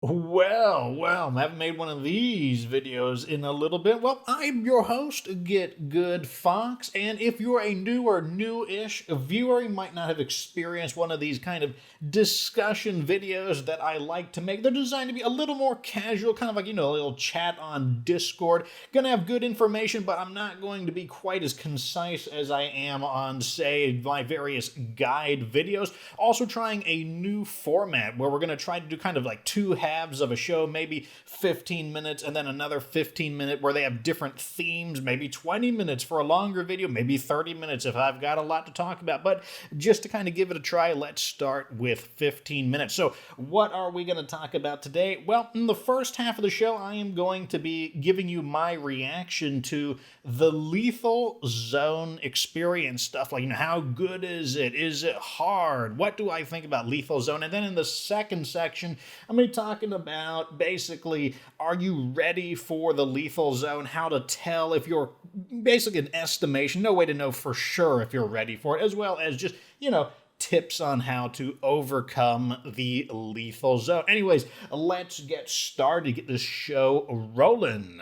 Well, I haven't made one of these videos in a little bit. Well, I'm your host, Get Good Fox, and if you're a new or new-ish viewer, you might not have experienced one of these kind of discussion videos that I like to make. They're designed to be a little more casual, kind of like, a little chat on Discord. Gonna have good information, but I'm not going to be quite as concise as I am on, say, my various guide videos. Also trying a new format where we're gonna try to do kind of like two halves of a show, maybe 15 minutes and then another 15-minute where they have different themes, maybe 20 minutes for a longer video, maybe 30 minutes if I've got a lot to talk about. But just to kind of give it a try, let's start with 15 minutes. So what are we going to talk about today? Well, in the first half of the show, I am going to be giving you my reaction to the Lethal Zone experience stuff. Like, how good is it? Is it hard? What do I think about Lethal Zone? And then in the second section, I'm going to be talking about basically, are you ready for the Lethal Zone? How to tell if you're basically an estimation, no way to know for sure if you're ready for it, as well as just, tips on how to overcome the Lethal Zone. Anyways, let's get started, get this show rolling.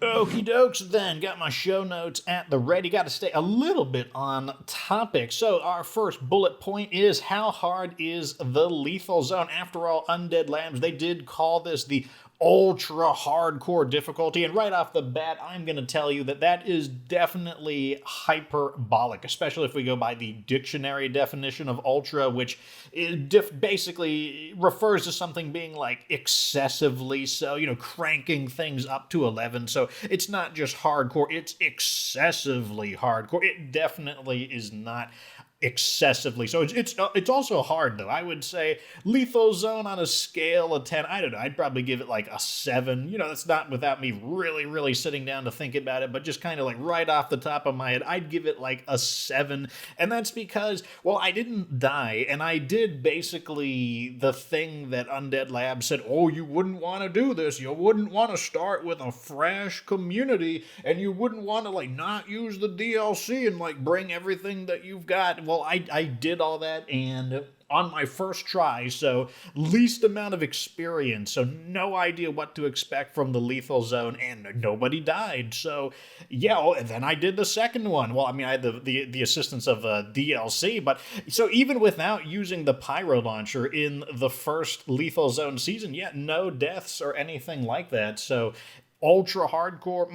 Okie dokes then, got my show notes at the ready. Got to stay a little bit on topic. So our first bullet point is, how hard is the Lethal Zone? After all, Undead Labs, they did call this the ultra hardcore difficulty, and right off the bat I'm going to tell you that that is definitely hyperbolic, especially if we go by the dictionary definition of ultra, which basically refers to something being like excessively so, cranking things up to 11. So it's not just hardcore, it's excessively hardcore. It definitely is not excessively. So it's also hard though. I would say Lethal Zone on a scale of 10, I don't know, I'd probably give it like a 7. That's not without me really sitting down to think about it, but just kind of like right off the top of my head, I'd give it like a 7. And that's because, well, I didn't die, and I did basically the thing that Undead Labs said, oh, you wouldn't want to do this. You wouldn't want to start with a fresh community, and you wouldn't want to like not use the DLC and like bring everything that you've got. Well, I did all that, and on my first try, so least amount of experience, so no idea what to expect from the Lethal Zone, and nobody died. So yeah, and then I did the second one. Well, I mean, I had the assistance of DLC, but so even without using the pyro launcher in the first Lethal Zone season, yeah, no deaths or anything like that. So ultra hardcore?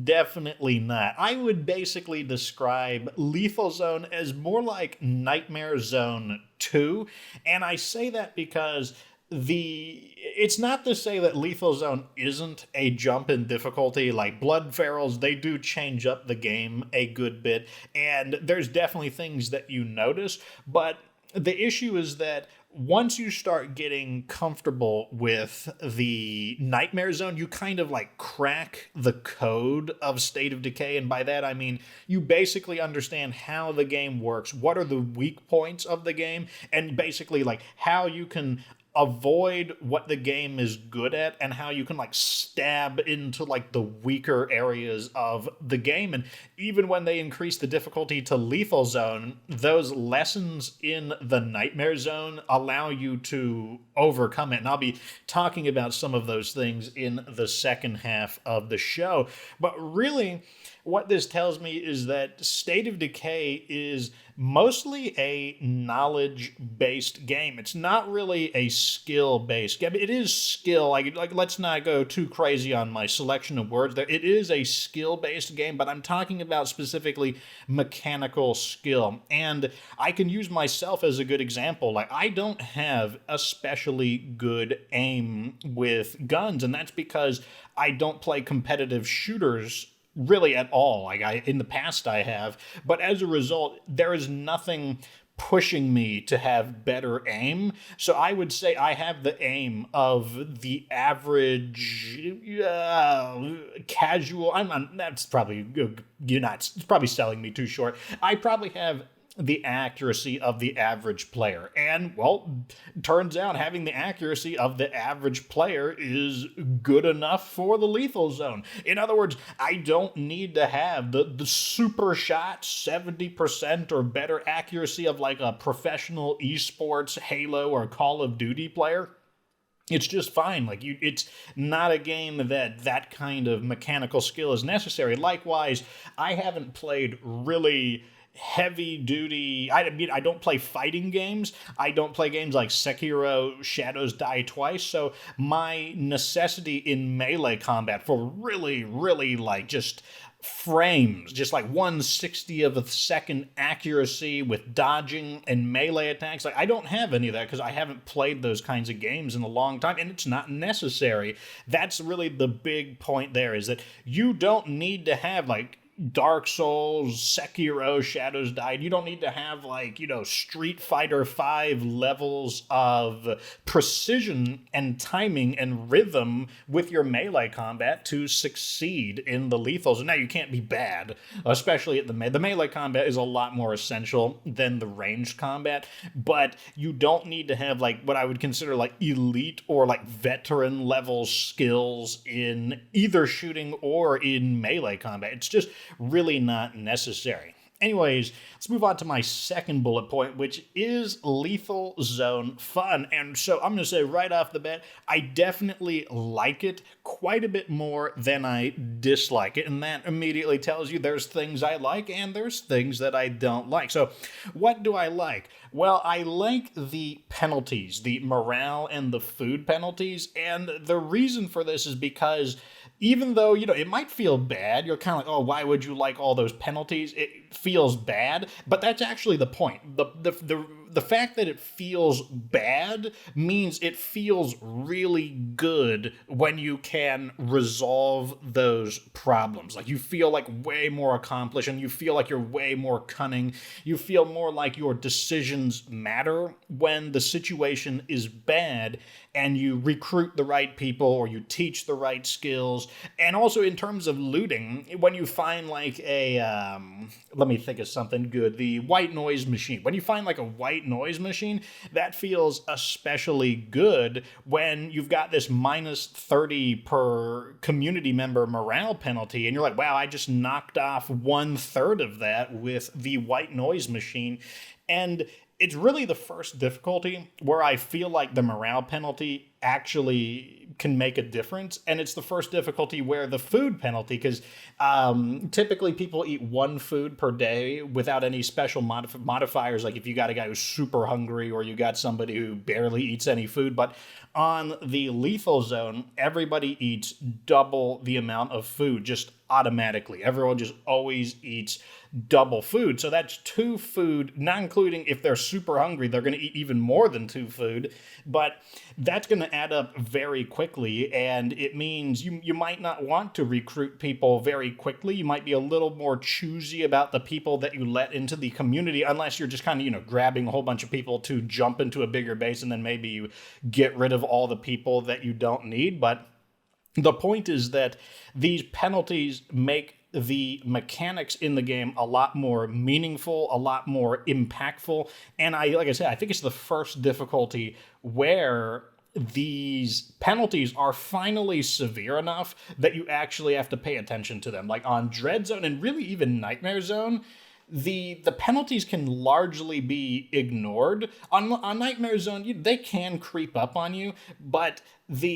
Definitely not. I would basically describe Lethal Zone as more like Nightmare Zone 2. And I say that because it's not to say that Lethal Zone isn't a jump in difficulty. Like Blood Ferals, they do change up the game a good bit, and there's definitely things that you notice, but the issue is that once you start getting comfortable with the Nightmare Zone, you kind of like crack the code of State of Decay. And by that, I mean, you basically understand how the game works, what are the weak points of the game, and basically like how you can avoid what the game is good at and how you can like stab into like the weaker areas of the game. And even when they increase the difficulty to Lethal Zone, those lessons in the Nightmare Zone allow you to overcome it. And I'll be talking about some of those things in the second half of the show. But really, what this tells me is that State of Decay is mostly a knowledge-based game. It's not really a skill-based game. It is skill. Like let's not go too crazy on my selection of words there. It is a skill-based game, but I'm talking about specifically mechanical skill. And I can use myself as a good example. Like, I don't have especially good aim with guns, and that's because I don't play competitive shooters really at all. In the past I have, but as a result, there is nothing pushing me to have better aim. So I would say I have the aim of the average casual. That's probably, you're not. It's probably selling me too short. I probably have the accuracy of the average player. And, well, turns out having the accuracy of the average player is good enough for the lethal zone. In other words, I don't need to have the super shot 70% or better accuracy of like a professional esports Halo or Call of Duty player. It's just fine. Like it's not a game that kind of mechanical skill is necessary. Likewise, I haven't played really heavy duty. I mean, I don't play fighting games. I don't play games like Sekiro Shadows Die Twice. So my necessity in melee combat for really, really like just frames, just like 1/60 of a second accuracy with dodging and melee attacks. Like I don't have any of that because I haven't played those kinds of games in a long time, and it's not necessary. That's really the big point there, is that you don't need to have like Dark Souls, Sekiro, Shadows Die. You don't need to have like, Street Fighter 5 levels of precision and timing and rhythm with your melee combat to succeed in the lethals. And now you can't be bad, especially at the melee combat is a lot more essential than the ranged combat, but you don't need to have like what I would consider like elite or like veteran level skills in either shooting or in melee combat. It's just really not necessary. Anyways, let's move on to my second bullet point, which is lethal zone fun. And so I'm going to say right off the bat, I definitely like it quite a bit more than I dislike it. And that immediately tells you there's things I like and there's things that I don't like. So what do I like? Well, I like the penalties, the morale and the food penalties. And the reason for this is because even though, it might feel bad, you're kind of like, oh, why would you like all those penalties? It feels bad, but that's actually the point. The fact that it feels bad means it feels really good when you can resolve those problems. Like you feel like way more accomplished and you feel like you're way more cunning. You feel more like your decisions matter when the situation is bad and you recruit the right people or you teach the right skills. And also in terms of looting, when you find like let me think of something good, the white noise machine. When you find like a white noise machine, that feels especially good when you've got this -30 per community member morale penalty and you're like, wow, I just knocked off 1/3 of that with the white noise machine. And it's really the first difficulty where I feel like the morale penalty actually can make a difference. And it's the first difficulty where the food penalty, because typically people eat one food per day without any special modifiers. Like if you got a guy who's super hungry or you got somebody who barely eats any food. But on the lethal zone, everybody eats double the amount of food just automatically. Everyone just always eats double food. So that's 2 food, not including if they're super hungry, they're going to eat even more than 2 food. But that's going to add up very quickly. And it means you might not want to recruit people very quickly. You might be a little more choosy about the people that you let into the community, unless you're just kind of, grabbing a whole bunch of people to jump into a bigger base. And then maybe you get rid of all the people that you don't need. But the point is that these penalties make the mechanics in the game a lot more meaningful, a lot more impactful. And like I said, I think it's the first difficulty where these penalties are finally severe enough that you actually have to pay attention to them. Like on Dread Zone and really even Nightmare Zone, the penalties can largely be ignored. On Nightmare Zone, they can creep up on you, but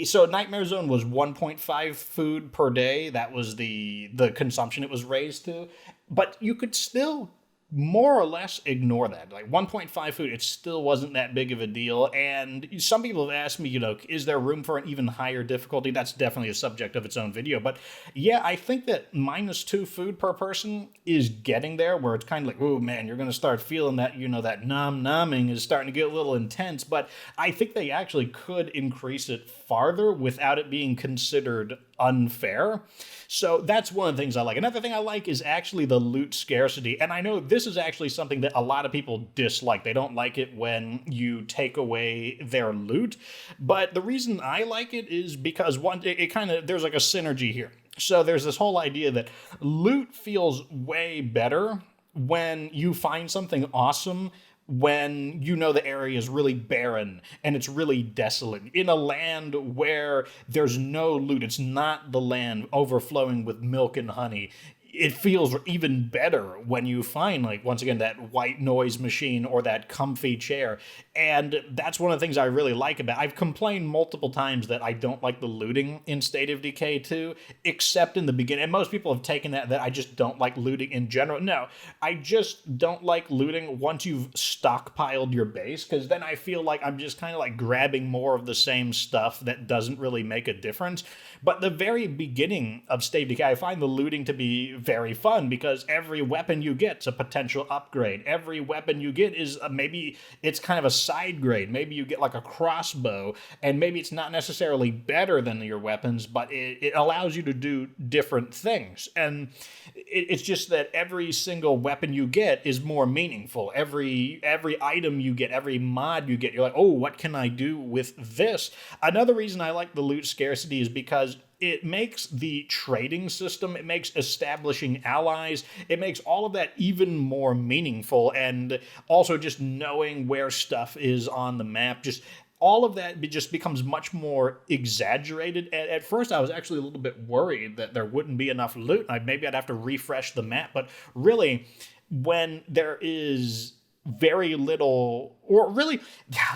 so Nightmare Zone was 1.5 food per day. That was the consumption it was raised to, but you could still more or less ignore that. Like 1.5 food, it still wasn't that big of a deal. And some people have asked me, is there room for an even higher difficulty? That's definitely a subject of its own video. But yeah, I think that -2 food per person is getting there, where it's kind of like, oh man, you're going to start feeling that, that numbing is starting to get a little intense. But I think they actually could increase it farther without it being considered unfair. So that's one of the things I like. Another thing I like is actually the loot scarcity. And I know this is actually something that a lot of people dislike. They don't like it when you take away their loot. But the reason I like it is because there's like a synergy here. So there's this whole idea that loot feels way better when you find something awesome, when you know the area is really barren and it's really desolate, in a land where there's no loot, it's not the land overflowing with milk and honey. It feels even better when you find, like, once again, that white noise machine or that comfy chair. And that's one of the things I really like about it. I've complained multiple times that I don't like the looting in State of Decay 2, except in the beginning. And most people have taken that I just don't like looting in general. No, I just don't like looting once you've stockpiled your base, because then I feel like I'm just kind of like grabbing more of the same stuff that doesn't really make a difference. But the very beginning of State of Decay, I find the looting to be very fun, because every weapon you get is a potential upgrade. Every weapon you get is maybe it's kind of a side grade. Maybe you get like a crossbow, and maybe it's not necessarily better than your weapons, but it allows you to do different things. And it's just that every single weapon you get is more meaningful. Every item you get, every mod you get, you're like, oh, what can I do with this? Another reason I like the loot scarcity is because it makes the trading system, it makes establishing allies, it makes all of that even more meaningful. And also just knowing where stuff is on the map, just all of that just becomes much more exaggerated. At first, I was actually a little bit worried that there wouldn't be enough loot. Maybe I'd have to refresh the map. But really, when there is very little, or really,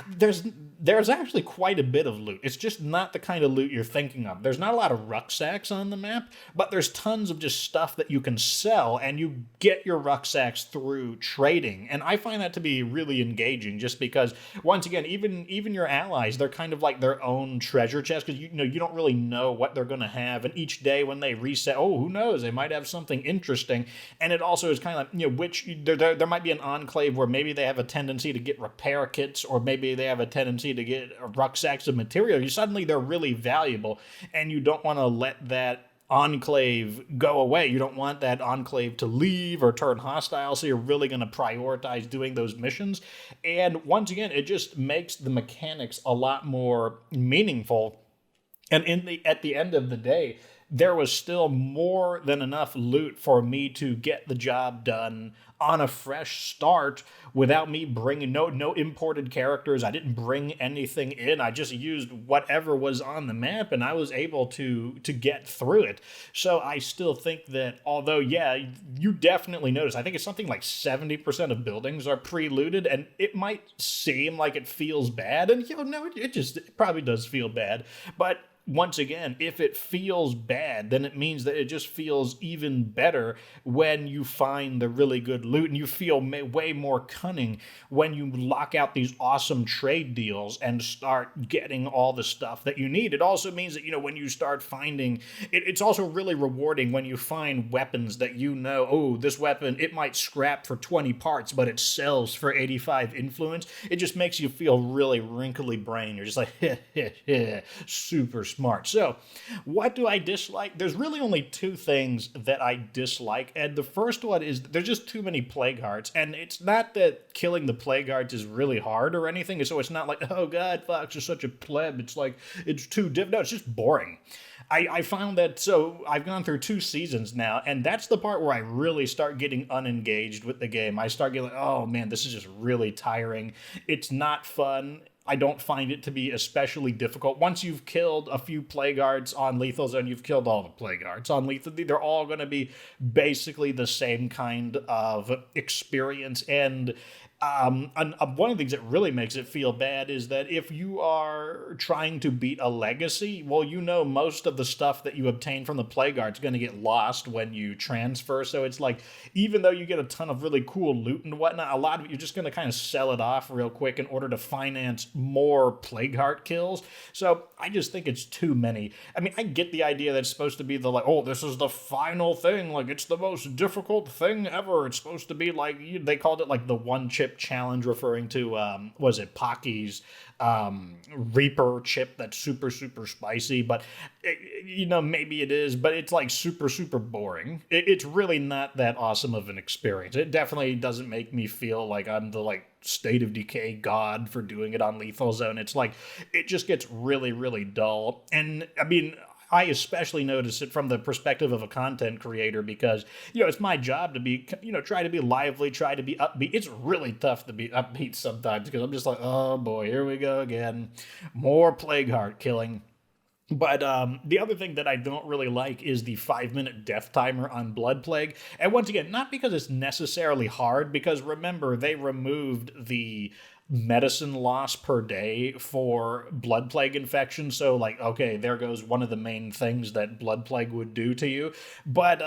there's actually quite a bit of loot. It's just not the kind of loot you're thinking of. There's not a lot of rucksacks on the map, but there's tons of just stuff that you can sell, and you get your rucksacks through trading. And I find that to be really engaging, just because, once again, even your allies, they're kind of like their own treasure chest, because you don't really know what they're going to have, and each day when they reset, oh, who knows, they might have something interesting. And it also is kind of like, which there might be an enclave where maybe they have a tendency to get repair kits, or maybe they have a tendency to get rucksacks of material. Suddenly they're really valuable, and you don't want to let that enclave go away. You don't want that enclave to leave or turn hostile, so you're really going to prioritize doing those missions. And once again, it just makes the mechanics a lot more meaningful. And at the end of the day, there was still more than enough loot for me to get the job done on a fresh start without me bringing no imported characters. I didn't bring anything in. I just used whatever was on the map, and I was able to get through it. So I still think that, although, yeah, you definitely notice, I think it's something like 70% of buildings are pre-looted, and it might seem like it feels bad, and it probably does feel bad, but once again, if it feels bad, then it means that it just feels even better when you find the really good loot, and you feel way more cunning when you lock out these awesome trade deals and start getting all the stuff that you need. It also means that, when you start finding, it's also really rewarding when you find weapons that oh, this weapon, it might scrap for 20 parts, but it sells for 85 influence. It just makes you feel really wrinkly brain. You're just like, super smart. So, what do I dislike? There's really only two things that I dislike, and the first one is there's just too many plague hearts, and it's not that killing the plague hearts is really hard or anything, so it's not like, oh god, Fox is such a pleb, it's like, it's too difficult. No, it's just boring. I found that, so I've gone through 2 seasons now, and that's the part where I really start getting unengaged with the game. I start getting like, oh man, this is just really tiring. It's not fun. I don't find it to be especially difficult. Once you've killed a few plague hearts on Lethal Zone, you've killed all the plague hearts on Lethal. They're all going to be basically the same kind of experience. And one of the things that really makes it feel bad is that if you are trying to beat a legacy, well, most of the stuff that you obtain from the plague heart is going to get lost when you transfer. So it's like, even though you get a ton of really cool loot and whatnot, a lot of it, you're just going to kind of sell it off real quick in order to finance more plague heart kills. So I just think it's too many. I mean, I get the idea that it's supposed to be this is the final thing. Like, it's the most difficult thing ever. It's supposed to be like, they called it like the one chip challenge, referring to Pocky's Reaper chip that's super spicy, but maybe it is, but it's like super boring. It's really not that awesome of an experience. It definitely doesn't make me feel like I'm the State of Decay god for doing it on Lethal Zone. It's like, it just gets really dull. And I mean, I especially notice it from the perspective of a content creator because, it's my job to be, try to be lively, try to be upbeat. It's really tough to be upbeat sometimes because I'm just like, oh boy, here we go again. More Plague Heart killing. But the other thing that I don't really like is the 5-minute death timer on Blood Plague. And once again, not because it's necessarily hard, because remember, they removed the medicine loss per day for blood plague infection. So, like, okay, there goes one of the main things that blood plague would do to you. But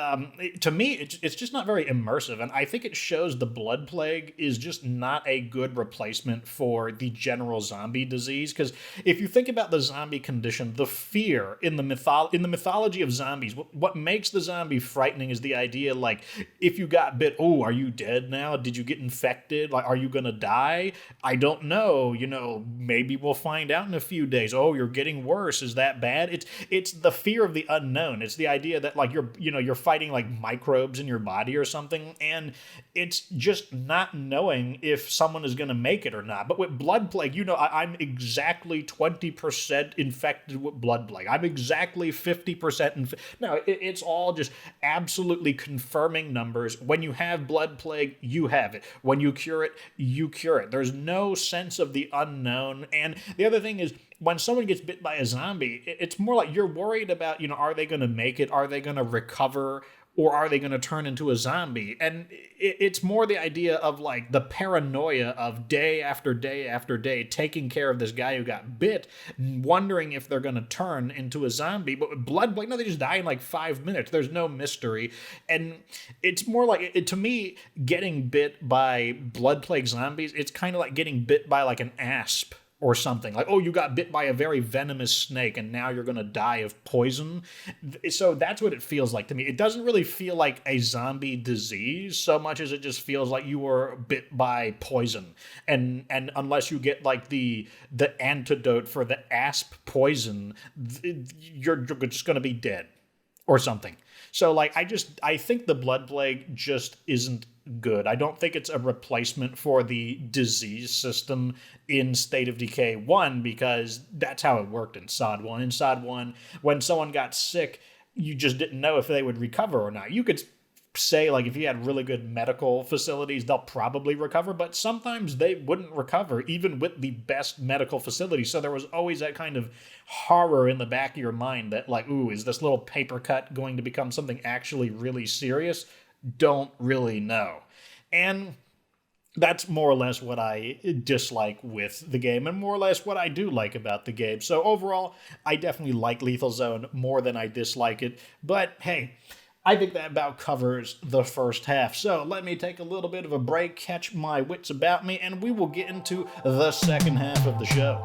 to me, it's just not very immersive. And I think it shows the blood plague is just not a good replacement for the general zombie disease. Because if you think about the zombie condition, the fear in the mythology of zombies, what makes the zombie frightening is the idea, like, if you got bit, oh, are you dead now? Did you get infected? Like, are you gonna die? I don't know, maybe we'll find out in a few days. Oh, you're getting worse. Is that bad? It's the fear of the unknown. It's the idea that, like, you're fighting like microbes in your body or something, and it's just not knowing if someone is going to make it or not. But with blood plague, I'm exactly 20% infected with blood plague. I'm exactly 50% No, it's all just absolutely confirming numbers. When you have blood plague, you have it. When you cure it, you cure it. There's no sense of the unknown. And the other thing is, when someone gets bit by a zombie, it's more like you're worried about, are they going to make it? Are they going to recover? Or are they going to turn into a zombie? And it's more the idea of, like, the paranoia of day after day after day taking care of this guy who got bit, wondering if they're going to turn into a zombie. But with blood plague, no, they just die in like 5 minutes. There's no mystery. And it's more like, to me, getting bit by blood plague zombies, it's kind of like getting bit by like an asp or something. Like, oh, you got bit by a very venomous snake and now you're going to die of poison. So that's what it feels like to me. It doesn't really feel like a zombie disease so much as it just feels like you were bit by poison. And unless you get like the antidote for the asp poison, you're just going to be dead or something. So, like, I think the blood plague just isn't good. I don't think it's a replacement for the disease system in State of Decay 1, because that's how it worked in SOD 1. In SOD 1, when someone got sick, you just didn't know if they would recover or not. You could say, like, if you had really good medical facilities, they'll probably recover, but sometimes they wouldn't recover, even with the best medical facilities. So there was always that kind of horror in the back of your mind that, like, ooh, is this little paper cut going to become something actually really serious? Don't really know. And that's more or less what I dislike with the game, and more or less what I do like about the game. So overall, I definitely like Lethal Zone more than I dislike it. But hey, I think that about covers the first half. So let me take a little bit of a break, catch my wits about me, and we will get into the second half of the show.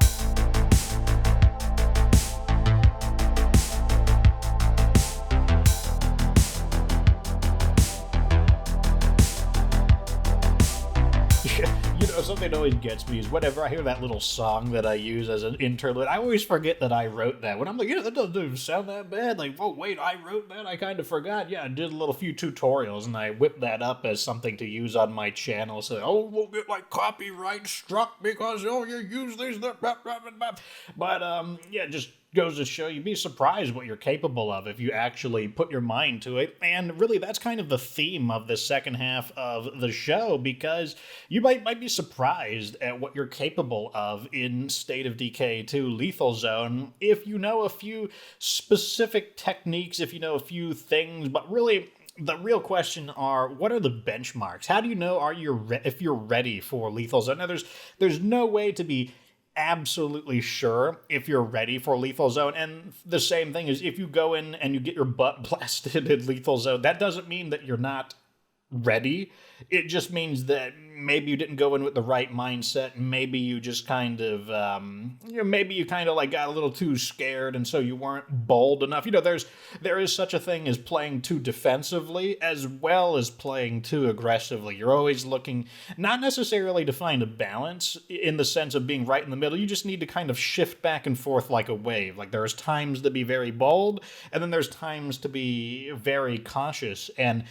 Something that always gets me is whenever I hear that little song that I use as an interlude, I always forget that I wrote that. When I'm like, that doesn't even sound that bad. Like, oh, wait, I wrote that? I kind of forgot. Yeah, I did a few tutorials, and I whipped that up as something to use on my channel. So, we'll get, like, copyright struck because, you use these. But, yeah, just goes to show you'd be surprised what you're capable of if you actually put your mind to it. And really, that's kind of the theme of the second half of the show, because you might be surprised at what you're capable of in State of Decay 2 Lethal Zone if you know a few specific techniques, if you know a few things. But really, the real question are, what are the benchmarks? How do you know if you're ready for Lethal Zone? Now, there's no way to be absolutely sure if you're ready for Lethal Zone. And the same thing is, if you go in and you get your butt blasted in Lethal Zone, that doesn't mean that you're not ready. It just means that maybe you didn't go in with the right mindset. Maybe you just kind of, maybe you kind of like got a little too scared, and so you weren't bold enough. There is such a thing as playing too defensively as well as playing too aggressively. You're always looking not necessarily to find a balance in the sense of being right in the middle. You just need to kind of shift back and forth like a wave. Like, there's times to be very bold, and then there's times to be very cautious. And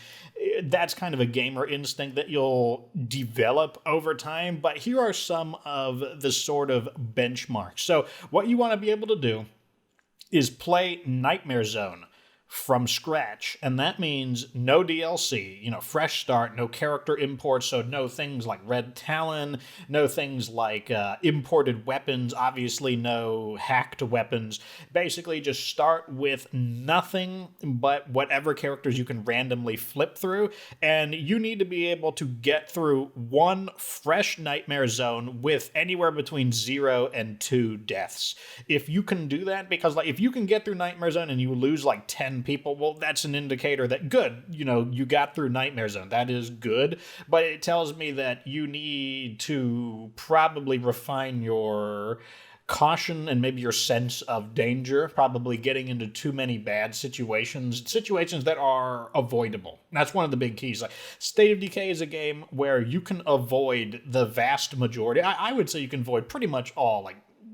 that's kind of a gamer instinct that you'll develop over time. But here are some of the sort of benchmarks. So what you want to be able to do is play Nightmare Zone from scratch. And that means no DLC, fresh start, no character imports, so no things like Red Talon, no things like imported weapons, obviously no hacked weapons. Basically, just start with nothing but whatever characters you can randomly flip through, and you need to be able to get through one fresh Nightmare Zone with anywhere between 0 and 2 deaths. If you can do that, because if you can get through Nightmare Zone and you lose 10 people, well, that's an indicator that good, you got through Nightmare Zone. That is good, but it tells me that you need to probably refine your caution and maybe your sense of danger, probably getting into too many bad situations that are avoidable. That's one of the big keys. State of Decay is a game where you can avoid the vast majority. I would say you can avoid pretty much all,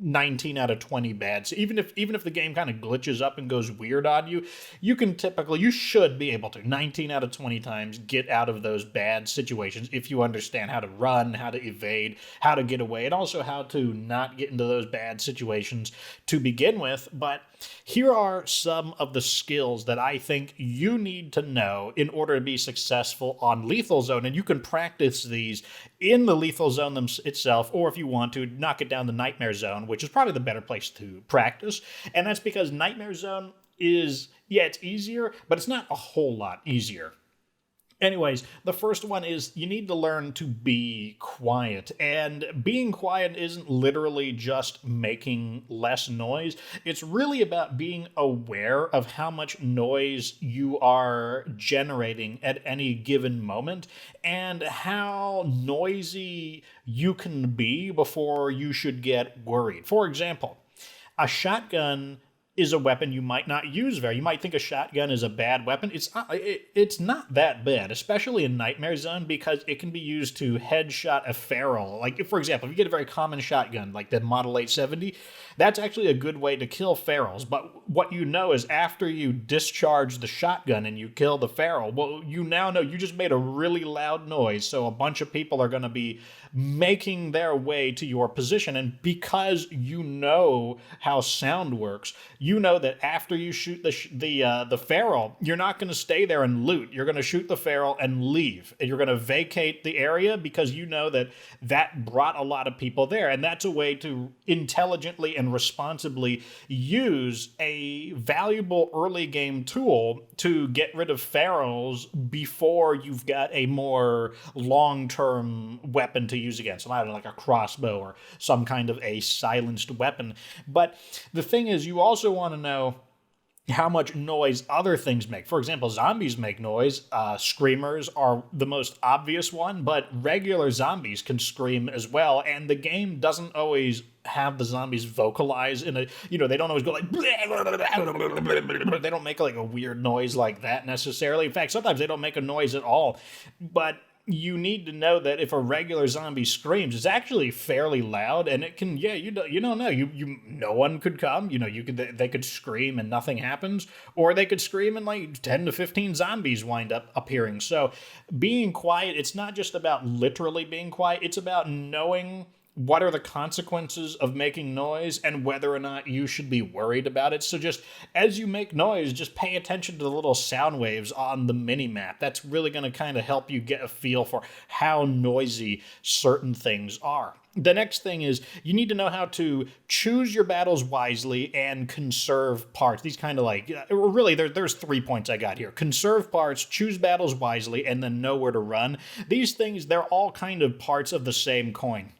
19 out of 20 bad. So even if the game kind of glitches up and goes weird on you, you should be able to 19 out of 20 times get out of those bad situations if you understand how to run, how to evade, how to get away, and also how to not get into those bad situations to begin with. But here are some of the skills that I think you need to know in order to be successful on Lethal Zone, and you can practice these in the Lethal Zone itself, or if you want to, knock it down the Nightmare Zone, which is probably the better place to practice. And that's because Nightmare Zone is, it's easier, but it's not a whole lot easier. Anyways, the first one is you need to learn to be quiet. And being quiet isn't literally just making less noise. It's really about being aware of how much noise you are generating at any given moment and how noisy you can be before you should get worried. For example, a shotgun is a weapon you might not use very. You might think a shotgun is a bad weapon. It's not that bad, especially in Nightmare Zone, because it can be used to headshot a feral. For example, if you get a very common shotgun, like the Model 870, that's actually a good way to kill ferals. But what you know is after you discharge the shotgun and you kill the feral, well, you now know you just made a really loud noise, so a bunch of people are going to be making their way to your position. And because you know how sound works, you know that after you shoot the feral, you're not going to stay there and loot. You're going to shoot the feral and leave. And you're going to vacate the area because you know that brought a lot of people there. And that's a way to intelligently and responsibly use a valuable early game tool to get rid of ferals before you've got a more long-term weapon to use against. So I don't know, like a crossbow or some kind of a silenced weapon. But the thing is, you also want to know how much noise other things make. For example, zombies make noise. Screamers are the most obvious one, but regular zombies can scream as well. And the game doesn't always have the zombies vocalize in a, they don't always go like, they don't make like a weird noise like that necessarily. In fact, sometimes they don't make a noise at all. But you need to know that if a regular zombie screams, it's actually fairly loud, and it can, you don't know. No one could come. They could scream and nothing happens, or they could scream and 10 to 15 zombies wind up appearing. So being quiet, it's not just about literally being quiet. It's about knowing what are the consequences of making noise and whether or not you should be worried about it. So just as you make noise, just pay attention to the little sound waves on the mini-map. That's really going to kind of help you get a feel for how noisy certain things are. The next thing is you need to know how to choose your battles wisely and conserve parts. These kind of really, there's 3 points I got here. Conserve parts, choose battles wisely, and then know where to run. These things, they're all kind of parts of the same coin.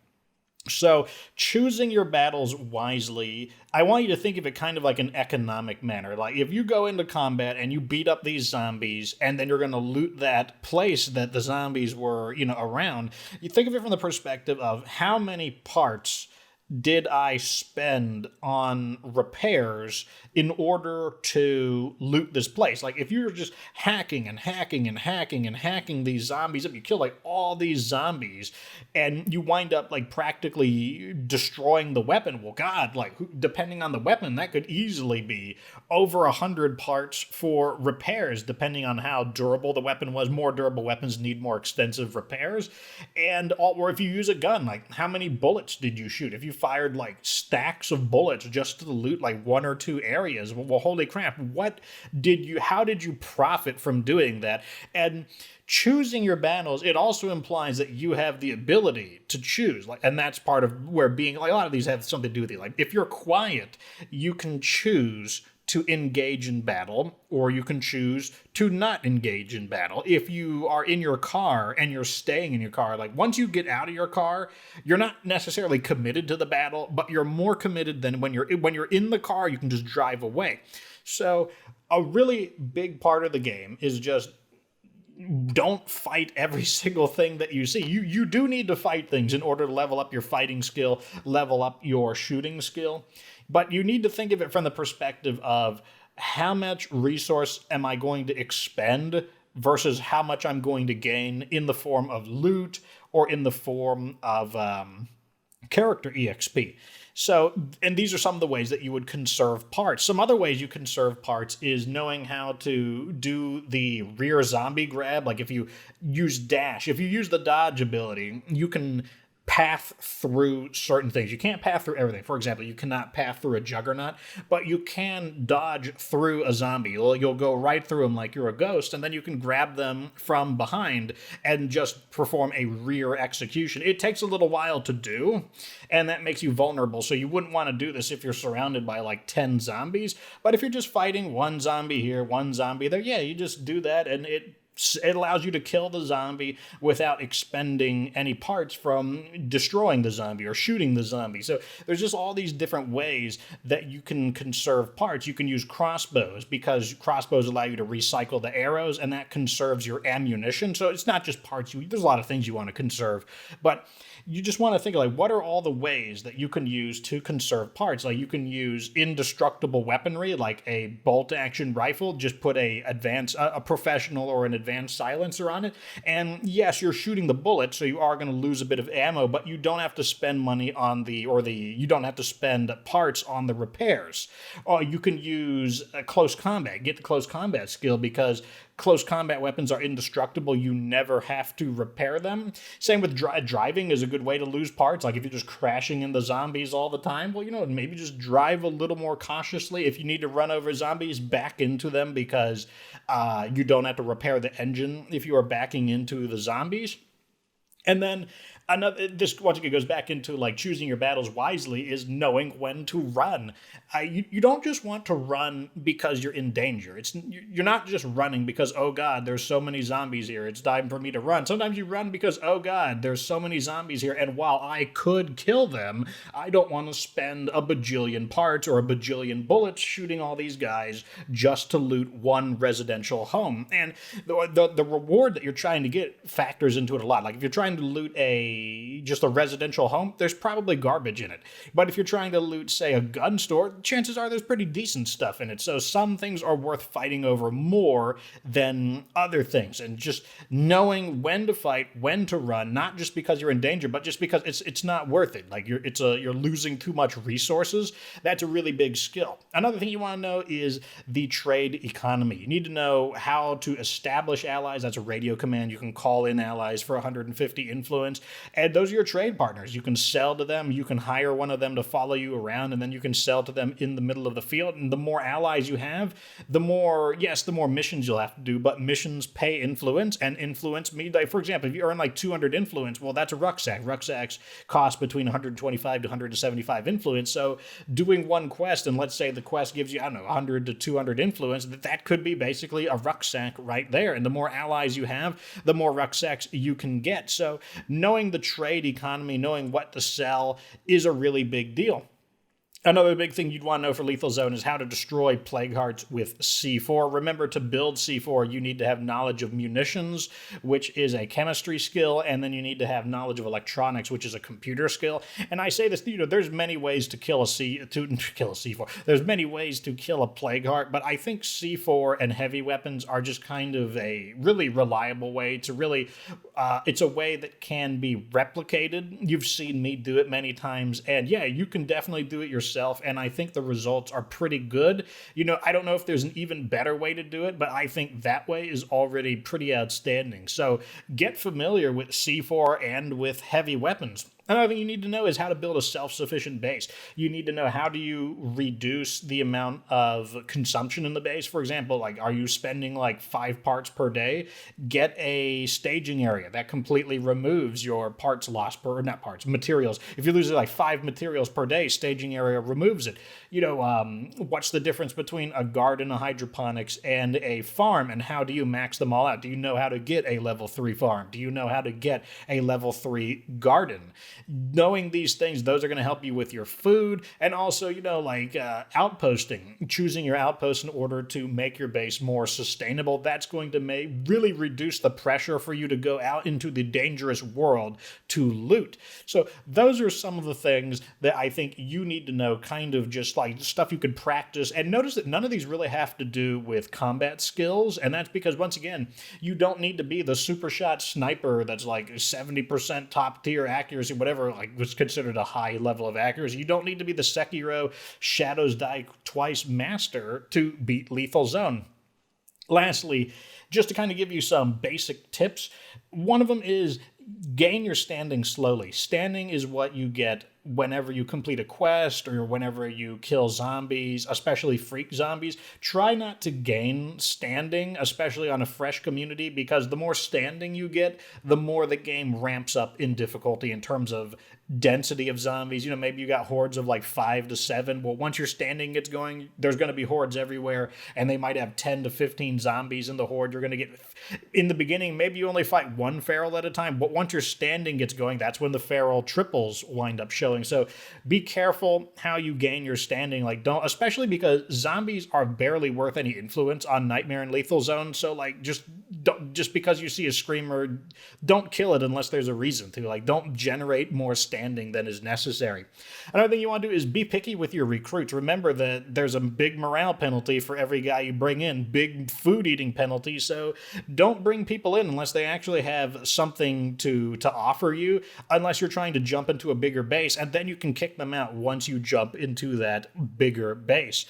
So choosing your battles wisely, I want you to think of it kind of like an economic manner. Like if you go into combat and you beat up these zombies and then you're going to loot that place that the zombies were, around, you think of it from the perspective of how many parts did I spend on repairs in order to loot this place? Like if you're just hacking and hacking and hacking and hacking these zombies up, you kill all these zombies and you wind up practically destroying the weapon. Well, God, depending on the weapon, that could easily be over 100 parts for repairs, depending on how durable the weapon was. More durable weapons need more extensive repairs. Or if you use a gun, how many bullets did you shoot? If you fired like stacks of bullets just to loot like one or two areas. Well, holy crap, how did you profit from doing that? And choosing your battles, it also implies that you have the ability to choose, like, and that's part of where being like a lot of these have something to do with it. Like if you're quiet, you can choose to engage in battle, or you can choose to not engage in battle. If you are in your car and you're staying in your car, like once you get out of your car, you're not necessarily committed to the battle, but you're more committed than when you're in the car, you can just drive away. So a really big part of the game is just don't fight every single thing that you see. You do need to fight things in order to level up your fighting skill, level up your shooting skill. But you need to think of it from the perspective of how much resource am I going to expend versus how much I'm going to gain in the form of loot or in the form of character EXP. So, and these are some of the ways that you would conserve parts. Some other ways you conserve parts is knowing how to do the rear zombie grab. Like if you use dash, if you use the dodge ability, you can path through certain things. You can't path through everything. For example, you cannot path through a juggernaut, but you can dodge through a zombie. You'll go right through them like you're a ghost, and then you can grab them from behind and just perform a rear execution. It takes a little while to do, and that makes you vulnerable. So you wouldn't want to do this if you're surrounded by like 10 zombies. But if you're just fighting one zombie here, one zombie there, yeah, you just do that, and it allows you to kill the zombie without expending any parts from destroying the zombie or shooting the zombie. So there's just all these different ways that you can conserve parts. You can use crossbows because crossbows allow you to recycle the arrows, and that conserves your ammunition. So it's not just parts. There's a lot of things you want to conserve, but you just want to think like, what are all the ways that you can use to conserve parts? Like you can use indestructible weaponry, like a bolt action rifle, just put a professional or an advanced silencer on it. And yes, you're shooting the bullet, so you are going to lose a bit of ammo, but you don't have to spend money on you don't have to spend parts on the repairs. Or you can use close combat, get the close combat skill, because close combat weapons are indestructible. You never have to repair them. Same with driving is a good way to lose parts. Like if you're just crashing into zombies all the time, well, maybe just drive a little more cautiously. If you need to run over zombies, back into them because you don't have to repair the engine if you are backing into the zombies. And then this once again goes back into like choosing your battles wisely is knowing when to run. You don't just want to run because you're in danger. You're not just running because, oh God, there's so many zombies here, it's time for me to run. Sometimes you run because, oh God, there's so many zombies here, and while I could kill them, I don't want to spend a bajillion parts or a bajillion bullets shooting all these guys just to loot one residential home. And the reward that you're trying to get factors into it a lot. Like if you're trying to loot just a residential home, there's probably garbage in it. But if you're trying to loot, say, a gun store, chances are there's pretty decent stuff in it. So some things are worth fighting over more than other things. And just knowing when to fight, when to run, not just because you're in danger, but just because it's not worth it. Like you're losing too much resources. That's a really big skill. Another thing you want to know is the trade economy. You need to know how to establish allies. That's a radio command. You can call in allies for 150 influence. And those are your trade partners. You can sell to them. You can hire one of them to follow you around, and then you can sell to them in the middle of the field. And the more allies you have, the more missions you'll have to do, but missions pay influence, and influence means, like, for example, if you earn like 200 influence, well, that's a rucksack. Rucksacks cost between 125 to 175 influence. So doing one quest, and let's say the quest gives you, 100 to 200 influence, that could be basically a rucksack right there. And the more allies you have, the more rucksacks you can get. So knowing the trade economy, knowing what to sell is a really big deal. Another big thing you'd want to know for Lethal Zone is how to destroy Plague Hearts with C4. Remember, to build C4, you need to have knowledge of munitions, which is a chemistry skill, and then you need to have knowledge of electronics, which is a computer skill. And I say this, there's many ways to kill a C4. There's many ways to kill a Plague Heart, but I think C4 and heavy weapons are just kind of a really reliable way to really, it's a way that can be replicated. You've seen me do it many times, and yeah, you can definitely do it yourself. And I think the results are pretty good. I don't know if there's an even better way to do it, but I think that way is already pretty outstanding. So get familiar with C4 and with heavy weapons. Another thing you need to know is how to build a self-sufficient base. You need to know how do you reduce the amount of consumption in the base. For example, like, are you spending like 5 parts per day? Get a staging area that completely removes your parts lost per, or not parts, materials. If you lose like 5 materials per day, staging area removes it. You know, what's the difference between a garden, a hydroponics, and a farm, and how do you max them all out? Do you know how to get a level 3 farm? Do you know how to get a level 3 garden? Knowing these things, those are going to help you with your food, and also, you know, like outposting, choosing your outposts in order to make your base more sustainable. That's going to really reduce the pressure for you to go out into the dangerous world to loot. So those are some of the things that I think you need to know, kind of just like stuff you could practice. And notice that none of these really have to do with combat skills, and that's because, once again, you don't need to be the super shot sniper that's like 70% top tier accuracy, whatever, like was considered a high level of accuracy. You don't need to be the Sekiro Shadows Die Twice master to beat Lethal Zone. Lastly, just to kind of give you some basic tips, one of them is gain your standing slowly. Standing is what you get whenever you complete a quest or whenever you kill zombies, especially freak zombies. Try not to gain standing, especially on a fresh community, because the more standing you get, the more the game ramps up in difficulty in terms of density of zombies. You know, maybe you got hordes of like 5 to 7. Well, once your standing gets going, there's going to be hordes everywhere, and they might have 10 to 15 zombies in the horde. You're going to get, in the beginning, maybe you only fight one feral at a time, but once your standing gets going, that's when the feral triples wind up showing. So be careful how you gain your standing. Like, don't, especially because zombies are barely worth any influence on Nightmare and Lethal Zone. So like, just because you see a screamer, don't kill it unless there's a reason to. Like, don't generate more standing than is necessary. Another thing you want to do is be picky with your recruits. Remember that there's a big morale penalty for every guy you bring in, big food eating penalty. So don't bring people in unless they actually have something to offer you, unless you're trying to jump into a bigger base, and then you can kick them out once you jump into that bigger base.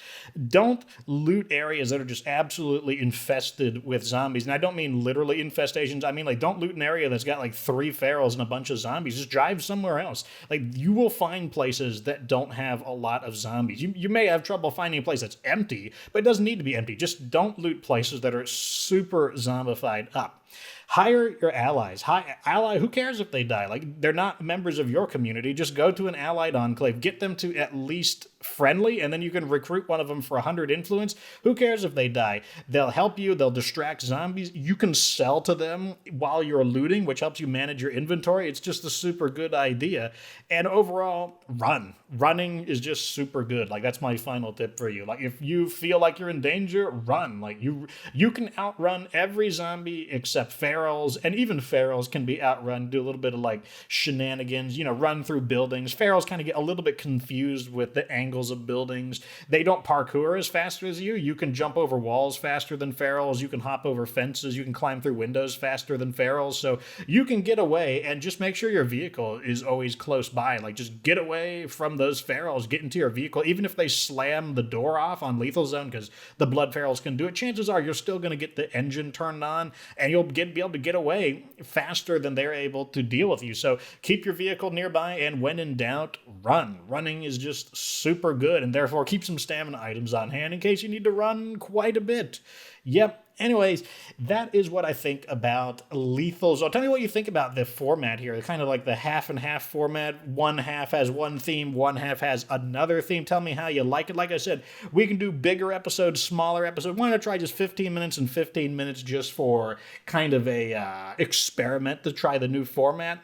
Don't loot areas that are just absolutely infested with zombies. And I don't mean literally infestations. I mean, like, don't loot an area that's got like 3 ferals and a bunch of zombies. Just drive somewhere else. Like, you will find places that don't have a lot of zombies. You may have trouble finding a place that's empty, but it doesn't need to be empty. Just don't loot places that are super zombified up. Hire your allies. Ally, who cares if they die? Like, they're not members of your community. Just go to an allied enclave. Get them to at least friendly, and then you can recruit one of them for 100 influence. Who cares if they die? They'll help you. They'll distract zombies. You can sell to them while you're looting, which helps you manage your inventory. It's just a super good idea. And overall, run. Running is just super good. Like, that's my final tip for you. Like, if you feel like you're in danger, run. Like, you can outrun every zombie except ferals, and even ferals can be outrun. Do a little bit of like shenanigans, you know, run through buildings. Ferals kind of get a little bit confused with the angles of buildings. They don't parkour as fast as you. You can jump over walls faster than ferals. You can hop over fences. You can climb through windows faster than ferals. So you can get away, and just make sure your vehicle is always close by. Like, just get away from those ferals. Get into your vehicle. Even if they slam the door off on Lethal Zone, because the blood ferals can do it, chances are you're still going to get the engine turned on, and you'll be able to get away faster than they're able to deal with you. So keep your vehicle nearby, and when in doubt, run. Running is just super good, and therefore keep some stamina items on hand in case you need to run quite a bit. Yep. Anyways, that is what I think about Lethal Zone. Tell me what you think about the format here. Kind of like the half and half format. One half has one theme, one half has another theme. Tell me how you like it. Like I said, we can do bigger episodes, smaller episodes. Why not try just 15 minutes and 15 minutes just for kind of a experiment to try the new format?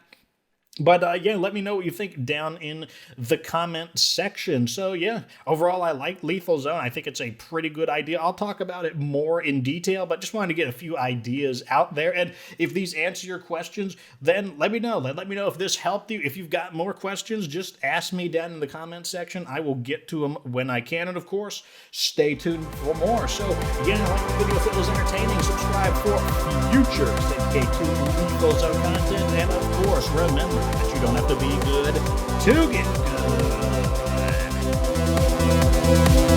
But yeah, let me know what you think down in the comment section. So yeah, overall, I like Lethal Zone. I think it's a pretty good idea. I'll talk about it more in detail, but just wanted to get a few ideas out there. And if these answer your questions, then let me know. Let me know if this helped you. If you've got more questions, just ask me down in the comment section. I will get to them when I can. And of course, stay tuned for more. So again, like the video if it was entertaining, subscribe for future State of Decay 2 Lethal Zone content. And of course, remember that you don't have to be good to get good.